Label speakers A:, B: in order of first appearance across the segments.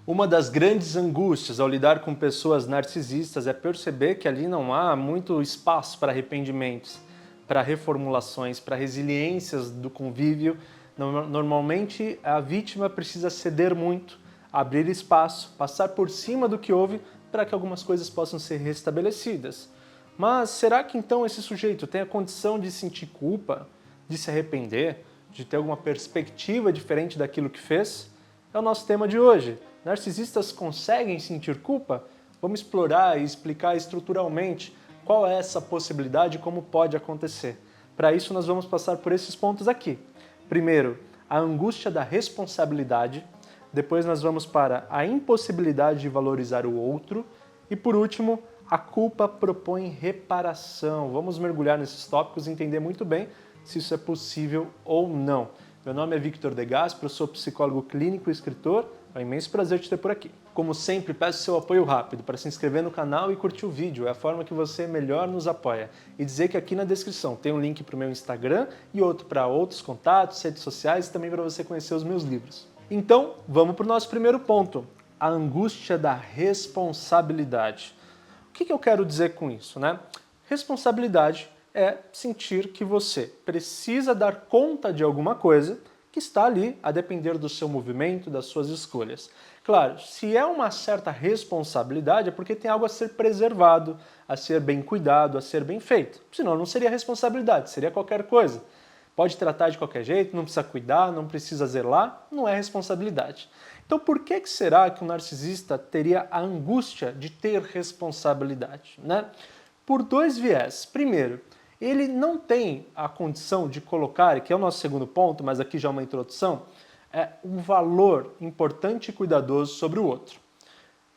A: Uma das grandes angústias ao lidar com pessoas narcisistas é perceber que ali não há muito espaço para arrependimentos, para reformulações, para resiliências do convívio. Normalmente a vítima precisa ceder muito, abrir espaço, passar por cima do que houve para que algumas coisas possam ser restabelecidas. Mas será que então esse sujeito tem a condição de sentir culpa, de se arrepender, de ter alguma perspectiva diferente daquilo que fez? É o nosso tema de hoje. Narcisistas conseguem sentir culpa? Vamos explorar e explicar estruturalmente qual é essa possibilidade e como pode acontecer. Para isso, nós vamos passar por esses pontos aqui. Primeiro, a angústia da responsabilidade. Depois nós vamos para a impossibilidade de valorizar o outro. E por último, a culpa propõe reparação. Vamos mergulhar nesses tópicos e entender muito bem se isso é possível ou não. Meu nome é Victor De Gasperi, eu sou psicólogo clínico e escritor. É um imenso prazer te ter por aqui. Como sempre, peço seu apoio rápido para se inscrever no canal e curtir o vídeo. É a forma que você melhor nos apoia. E dizer que aqui na descrição tem um link para o meu Instagram e outro para outros contatos, redes sociais e também para você conhecer os meus livros. Então, vamos para o nosso primeiro ponto. A angústia da responsabilidade. O que eu quero dizer com isso, né? Responsabilidade é sentir que você precisa dar conta de alguma coisa que está ali a depender do seu movimento, das suas escolhas. Claro, se é uma certa responsabilidade é porque tem algo a ser preservado, a ser bem cuidado, a ser bem feito. Senão não seria responsabilidade, seria qualquer coisa. Pode tratar de qualquer jeito, não precisa cuidar, não precisa zelar, não é responsabilidade. Então por que será que o narcisista teria a angústia de ter responsabilidade, né? Por dois viés. Primeiro, ele não tem a condição de colocar, que é o nosso segundo ponto, mas aqui já é uma introdução, um valor importante e cuidadoso sobre o outro.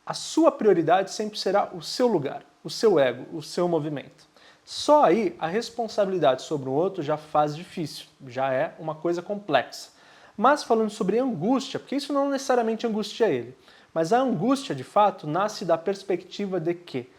A: A sua prioridade sempre será o seu lugar, o seu ego, o seu movimento. Só aí a responsabilidade sobre o outro já faz difícil, já é uma coisa complexa. Mas falando sobre angústia, porque isso não necessariamente angustia ele, mas a angústia de fato nasce da perspectiva de que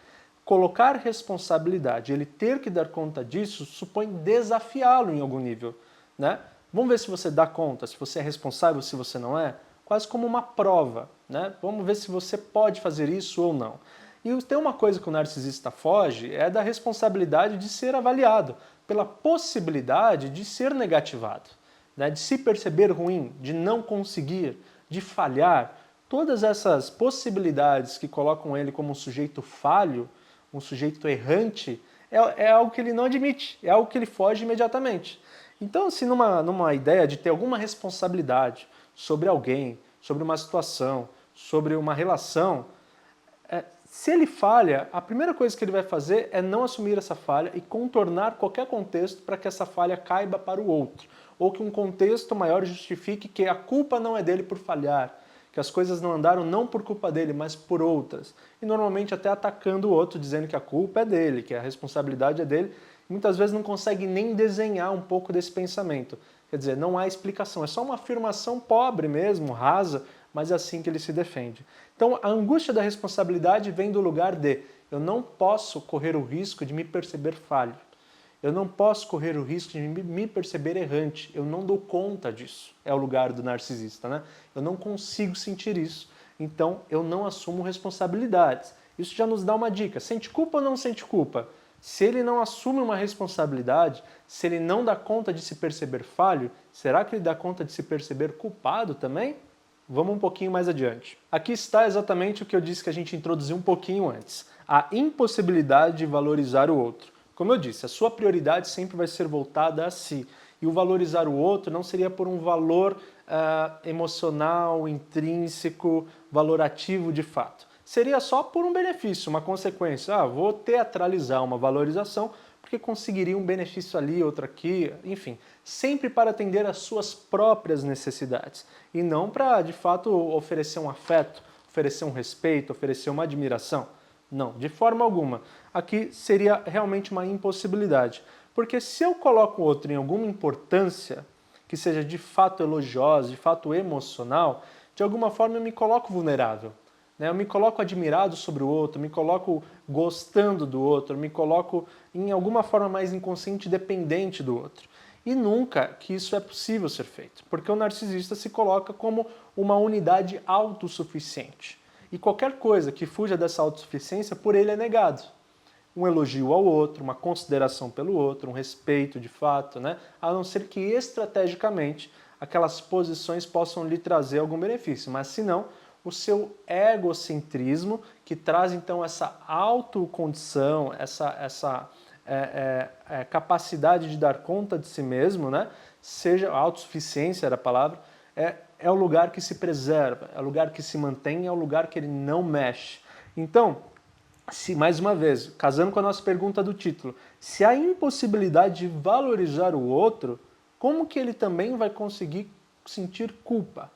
A: colocar responsabilidade, ele ter que dar conta disso, supõe desafiá-lo em algum nível, né? Vamos ver se você dá conta, se você é responsável, se você não é, quase como uma prova, né? Vamos ver se você pode fazer isso ou não. E tem uma coisa que o narcisista foge, é da responsabilidade de ser avaliado, pela possibilidade de ser negativado, né? De se perceber ruim, de não conseguir, de falhar. Todas essas possibilidades que colocam ele como um sujeito falho, um sujeito errante, é algo que ele não admite, é algo que ele foge imediatamente. Então, se numa ideia de ter alguma responsabilidade sobre alguém, sobre uma situação, sobre uma relação, se ele falha, a primeira coisa que ele vai fazer é não assumir essa falha e contornar qualquer contexto para que essa falha caiba para o outro, ou que um contexto maior justifique que a culpa não é dele por falhar, que as coisas não andaram não por culpa dele, mas por outras. E normalmente até atacando o outro, dizendo que a culpa é dele, que a responsabilidade é dele. E muitas vezes não consegue nem desenhar um pouco desse pensamento. Quer dizer, não há explicação, é só uma afirmação pobre mesmo, rasa, mas é assim que ele se defende. Então a angústia da responsabilidade vem do lugar de eu não posso correr o risco de me perceber falho. Eu não posso correr o risco de me perceber errante. Eu não dou conta disso. É o lugar do narcisista, né? Eu não consigo sentir isso. Então, eu não assumo responsabilidades. Isso já nos dá uma dica. Sente culpa ou não sente culpa? Se ele não assume uma responsabilidade, se ele não dá conta de se perceber falho, será que ele dá conta de se perceber culpado também? Vamos um pouquinho mais adiante. Aqui está exatamente o que eu disse que a gente introduziu um pouquinho antes. A impossibilidade de valorizar o outro. Como eu disse, a sua prioridade sempre vai ser voltada a si. E o valorizar o outro não seria por um valor emocional, intrínseco, valorativo de fato. Seria só por um benefício, uma consequência. Vou teatralizar uma valorização porque conseguiria um benefício ali, outro aqui, enfim. Sempre para atender às suas próprias necessidades. E não para, de fato, oferecer um afeto, oferecer um respeito, oferecer uma admiração. Não, de forma alguma. Aqui seria realmente uma impossibilidade. Porque se eu coloco o outro em alguma importância, que seja de fato elogiosa, de fato emocional, de alguma forma eu me coloco vulnerável. Né? Eu me coloco admirado sobre o outro, me coloco gostando do outro, me coloco em alguma forma mais inconsciente dependente do outro. E nunca que isso é possível ser feito, porque o narcisista se coloca como uma unidade autossuficiente. E qualquer coisa que fuja dessa autossuficiência, por ele é negado. Um elogio ao outro, uma consideração pelo outro, um respeito de fato, né? A não ser que estrategicamente aquelas posições possam lhe trazer algum benefício, mas se não, o seu egocentrismo, que traz então essa autocondição, essa capacidade de dar conta de si mesmo, né? Seja a autossuficiência era a palavra, é o lugar que se preserva, é o lugar que se mantém, é o lugar que ele não mexe. Então, se mais uma vez, casando com a nossa pergunta do título, se há impossibilidade de valorizar o outro, como que ele também vai conseguir sentir culpa?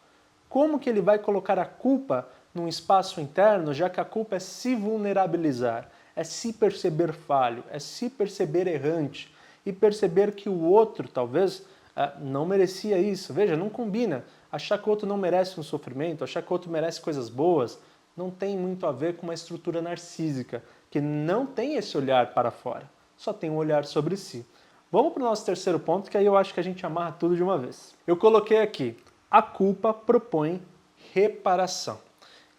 A: Como que ele vai colocar a culpa num espaço interno, já que a culpa é se vulnerabilizar, é se perceber falho, é se perceber errante e perceber que o outro, talvez, não merecia isso. Veja, não combina. Achar que o outro não merece um sofrimento, achar que o outro merece coisas boas, não tem muito a ver com uma estrutura narcísica, que não tem esse olhar para fora, só tem um olhar sobre si. Vamos para o nosso terceiro ponto, que aí eu acho que a gente amarra tudo de uma vez. Eu coloquei aqui, a culpa propõe reparação.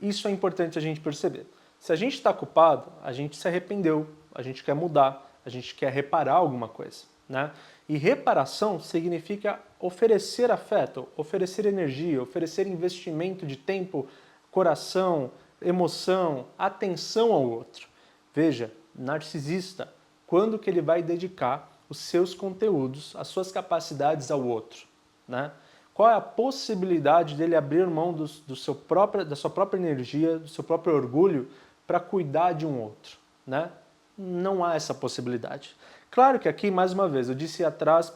A: Isso é importante a gente perceber. Se a gente está culpado, a gente se arrependeu, a gente quer mudar, a gente quer reparar alguma coisa, né? E reparação significa oferecer afeto, oferecer energia, oferecer investimento de tempo, coração, emoção, atenção ao outro. Veja, narcisista, quando que ele vai dedicar os seus conteúdos, as suas capacidades ao outro, né? Qual é a possibilidade dele abrir mão da sua própria energia, do seu próprio orgulho para cuidar de um outro, né? Não há essa possibilidade. Claro que aqui, mais uma vez, eu disse atrás,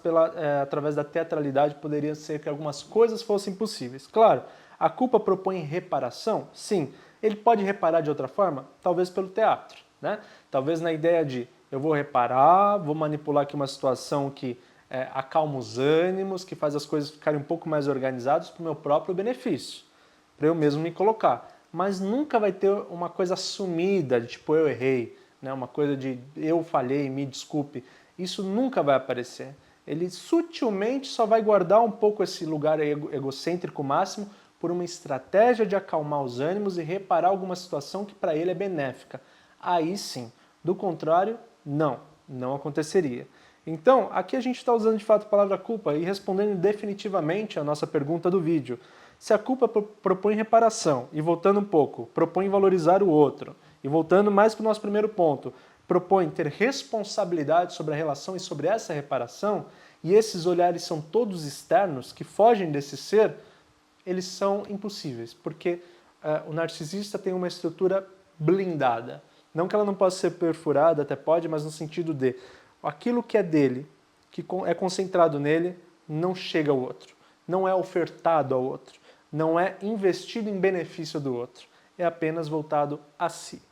A: através da teatralidade, poderia ser que algumas coisas fossem possíveis. Claro, a culpa propõe reparação? Sim. Ele pode reparar de outra forma? Talvez pelo teatro, né? Talvez na ideia de eu vou reparar, vou manipular aqui uma situação que acalma os ânimos, que faz as coisas ficarem um pouco mais organizadas para o meu próprio benefício, para eu mesmo me colocar. Mas nunca vai ter uma coisa assumida, de tipo eu errei, né? Uma coisa de eu falhei, me desculpe. Isso nunca vai aparecer. Ele sutilmente só vai guardar um pouco esse lugar egocêntrico máximo por uma estratégia de acalmar os ânimos e reparar alguma situação que para ele é benéfica. Aí sim. Do contrário, não aconteceria. Então, aqui a gente está usando de fato a palavra culpa e respondendo definitivamente a nossa pergunta do vídeo. Se a culpa propõe reparação, e voltando um pouco, propõe valorizar o outro, e voltando mais para o nosso primeiro ponto, propõe ter responsabilidade sobre a relação e sobre essa reparação, e esses olhares são todos externos, que fogem desse ser, eles são impossíveis, porque o narcisista tem uma estrutura blindada. Não que ela não possa ser perfurada, até pode, mas no sentido de aquilo que é dele, que é concentrado nele, não chega ao outro, não é ofertado ao outro, não é investido em benefício do outro, é apenas voltado a si.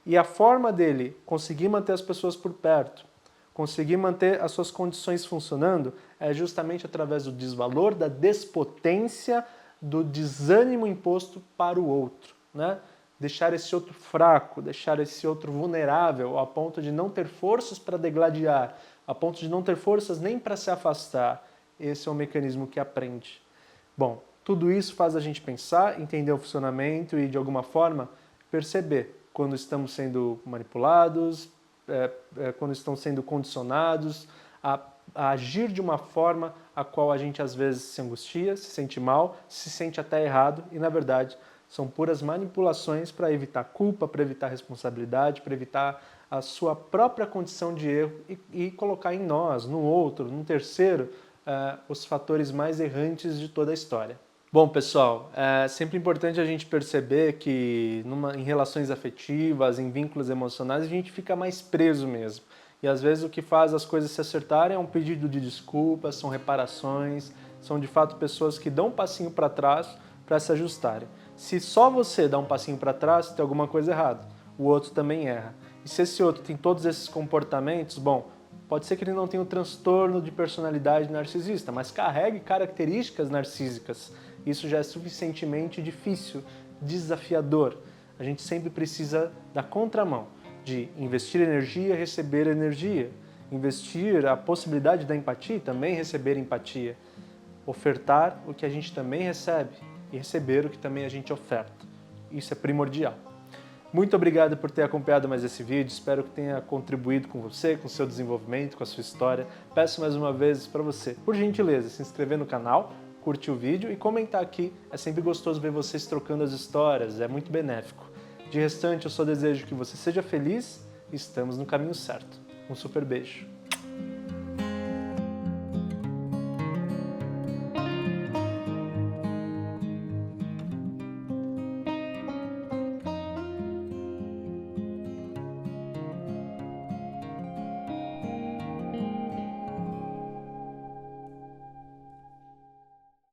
A: E a forma dele conseguir manter as pessoas por perto, conseguir manter as suas condições funcionando, é justamente através do desvalor, da despotência, do desânimo imposto para o outro, né? Deixar esse outro fraco, deixar esse outro vulnerável, a ponto de não ter forças para degladiar, a ponto de não ter forças nem para se afastar. Esse é o mecanismo que aprende. Bom, tudo isso faz a gente pensar, entender o funcionamento e, de alguma forma, perceber quando estamos sendo manipulados, quando estão sendo condicionados a agir de uma forma a qual a gente às vezes se angustia, se sente mal, se sente até errado e, na verdade, são puras manipulações para evitar culpa, para evitar responsabilidade, para evitar a sua própria condição de erro e colocar em nós, no outro, no terceiro, os fatores mais errantes de toda a história. Bom, pessoal, é sempre importante a gente perceber que em relações afetivas, em vínculos emocionais, a gente fica mais preso mesmo. E às vezes o que faz as coisas se acertarem é um pedido de desculpas, são reparações, são de fato pessoas que dão um passinho para trás para se ajustarem. Se só você dá um passinho para trás, tem alguma coisa errada. O outro também erra. E se esse outro tem todos esses comportamentos, bom, pode ser que ele não tenha um transtorno de personalidade narcisista, mas carregue características narcísicas. Isso já é suficientemente difícil, desafiador. A gente sempre precisa da contramão, de investir energia, receber energia. investir a possibilidade da empatia e também receber empatia, ofertar o que a gente também recebe e receber o que também a gente oferta. Isso é primordial. Muito obrigado por ter acompanhado mais esse vídeo, espero que tenha contribuído com você, com o seu desenvolvimento, com a sua história. Peço mais uma vez para você, por gentileza, se inscrever no canal, curtir o vídeo e comentar aqui. É sempre gostoso ver vocês trocando as histórias, é muito benéfico. De restante, eu só desejo que você seja feliz e estamos no caminho certo. Um super beijo.